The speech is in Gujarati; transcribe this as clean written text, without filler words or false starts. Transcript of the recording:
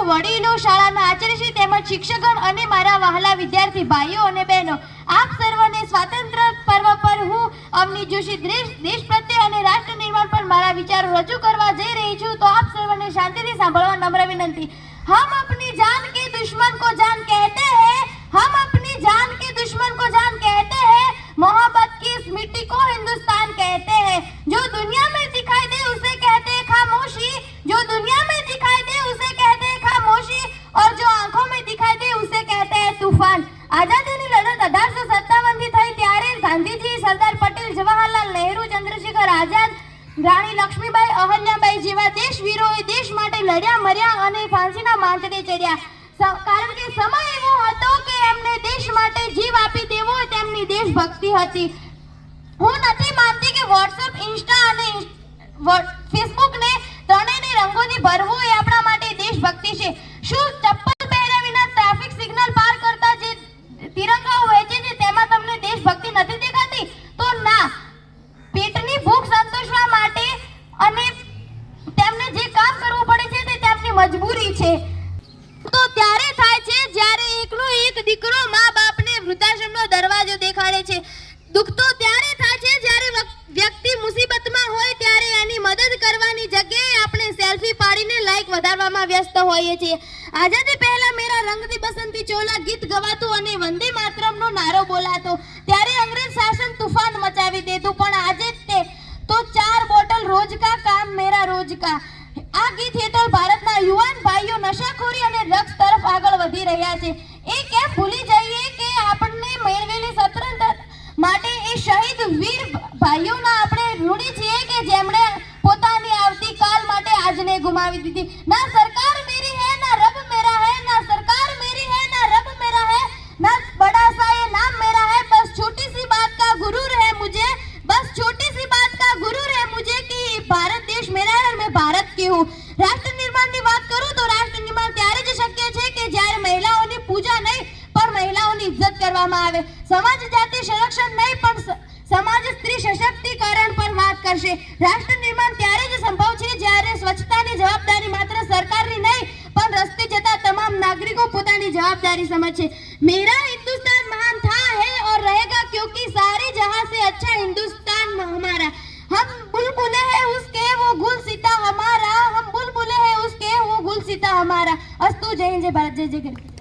વડીલો, શાળાના આચાર્યશ્રી તેમજ શિક્ષકગણ અને મારા વહાલા વિદ્યાર્થી ભાઈઓ અને બહેનો, આપ સર્વને સ્વાતંત્ર્ય પર્વ પર હું અવની જોશી દેશ પ્રત્યે અને રાષ્ટ્ર નિર્માણ પર મારા વિચારો રજૂ કરવા જઈ રહી છું, તો આપ સર્વને શાંતિથી સાંભળવા નમ્ર વિનંતી। हम अपनी जान के दुश्मन को जान कहते हैं, हम अपनी जान के दुश्मन को जान कहते हैं, मोहब्बत की इस मिट्टी को हिंदुस्तान कहते हैं। जो दुनिया में दिखाई दे उसे कहते हैं खामोशी, जो दुनिया में दिखाई दे उसे कहते हैं खामोशी, और जो आंखों में दिखाई दे उसे कहते हैं तूफान। आजादीની લડત 1857 થી થઈ ત્યારે ગાંધીજી, સરદાર પટેલ, જવાહરલાલ નહેરુ, ચંદ્રશેખર આઝાદ, રાણી લક્ષ્મીબાઈ, અહલ્યાબાઈ જેવા દેશવીરોએ દેશ માટે લડ્યા, મર્યા અને ફાંસીના માંચડે ચડ્યા। કારણ કે સમય એવો હતો કે એમને દેશ માટે જીવ આપી દેવો તેમની દેશભક્તિ હતી। હું નથી માનતી કે વોટ્સએપ, ઇન્સ્ટા અને ફેસબુક ને ત્રણેયને રંગોથી ભરવું એ આપણા માટે દેશભક્તિ છે। શું ચપ્પલ પહેર્યા વિના ટ્રાફિક સિગ્નલ પાર કરતા જે તિરંગાઓ વહેંચે છે તેમાં તમને દેશભક્તિ નથી દેખાતી? તો ના, પેટની ભૂખ સંતોષવા માટે અને તેમને જે કામ કરવું પડે છે તે તેમની મજબૂરી છે। તો ત્યારે થાય છે જ્યારે એકનો એક દીકરો મા બાપને વૃદ્ધાશ્રમનો દરવાજો દેખાડે છે। દુઃખ તો ત્યારે થાય છે જ્યારે વ્યક્તિ મુસીબતમાં હોય ત્યારે એની મદદ કરવાની જગ્યાએ આપણે સેલ્ફી પાડીને લાઈક વધારવામાં વ્યસ્ત હોઈએ છીએ। આઝાદી પહેલા મેરા રંગથી બસંતી ચોલા ગીત ગવાતું અને વંદે માતરમનો નારો બોલાતો, ત્યારે અંગ્રેજ શાસન તુફાન મચાવી દેતું, પણ આજે તે તો 4 બોટલ રોજ કા કામ મેરા રોજ કા। આ ગીત હેઠળ ભારતના યુવાન ભાઈઓ નશાખોરી અને ડ્રગ્સ તરફ આગળ વધી રહ્યા છે। એ કેમ ભૂલી જઈએ કે આપણને મેળવેલી સ્વતંત્રતા માટે એ શહીદ વીર ભાઈઓના આપણે ઋણી છીએ કે જેમણે પોતાની આવતીકાલ માટે આજને ગુમાવી દીધી। ના સરકાર મેરી હૈ, ના રબ મેરા હૈ, ના સરકાર મેરી હૈ, ના રબ મેરા હૈ, ના બડા સા ये नाम मेरा है, बस छोटी सी बात का गुरूर है मुझे, बस छोटी सी बात का गुरूर है मुझे कि भारत देश मेरा है और मैं भारत की हूँ। राष्ट्र निर्माणની વાત કરું તો રાષ્ટ્ર નિર્માણ ત્યારે જ શક્ય છે કે જ્યારે મહિલાઓની પૂજા નહીં પણ મહિલાઓની ઇજ્જત કરવામાં આવે। સમાજ જાતિ સંરક્ષણ નહીં પણ સમાજ સ્ત્રી સશક્તિકરણ પર વાત કરશે। રાષ્ટ્ર નિર્માણ ત્યારે જ સંભવ છે જ્યારે સ્વચ્છતાની જવાબદારી માત્ર સરકારની નહીં પણ રસ્તે જતા તમામ નાગરિકો પોતાની જવાબદારી સમજે। मेरा हिंदुस्तान महान था है और रहेगा क्योंकि सारे जहां से अच्छा हिंदुस्तान हमारा। हम बुलबुले हैं उसके वो गुलसिता हमारा, हम बुलबुले हैं उसके वो गुलसिता हमारा। अस्तु, जय हिंद, जय भारत, जय जय।